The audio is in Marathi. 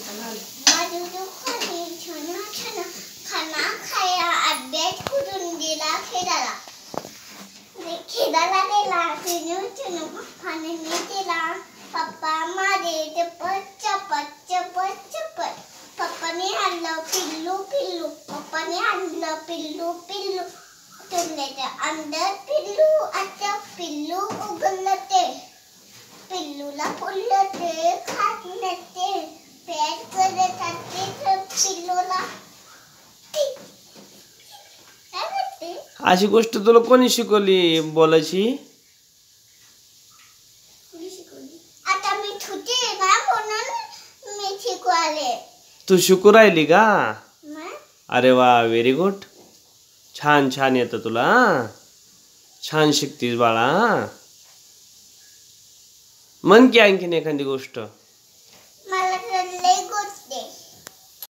माझं दुःखाने छाना छाना खाना खाया अभ्यास करून गेला खेळाला. खेळाला गेला चुनू चुनू पप्पाने दिला. पप्पा माझे चपट चपट चपट चपट. पप्पाने आणलं पिल्लू पिल्लू. पप्पाने आणलं पिल्लू पिल्लू. तुमच्या अंदर पिल्लू आता पिल्लू उघडलं ते. पिल्लूला फुललं ते खात नसते. पेट करत असते पिल्लूला. अशी गोष्ट तुला कोणी शिकवली बोलायची? आता मी छोटी आहे ना म्हणून मी शिकवाले. तू शिकू राहिली का? मग? अरे वा, व्हेरी गुड. छान छान येतं तुला. छान शिकतीस बाळा. म्हण की आणखीन एखादी गोष्ट.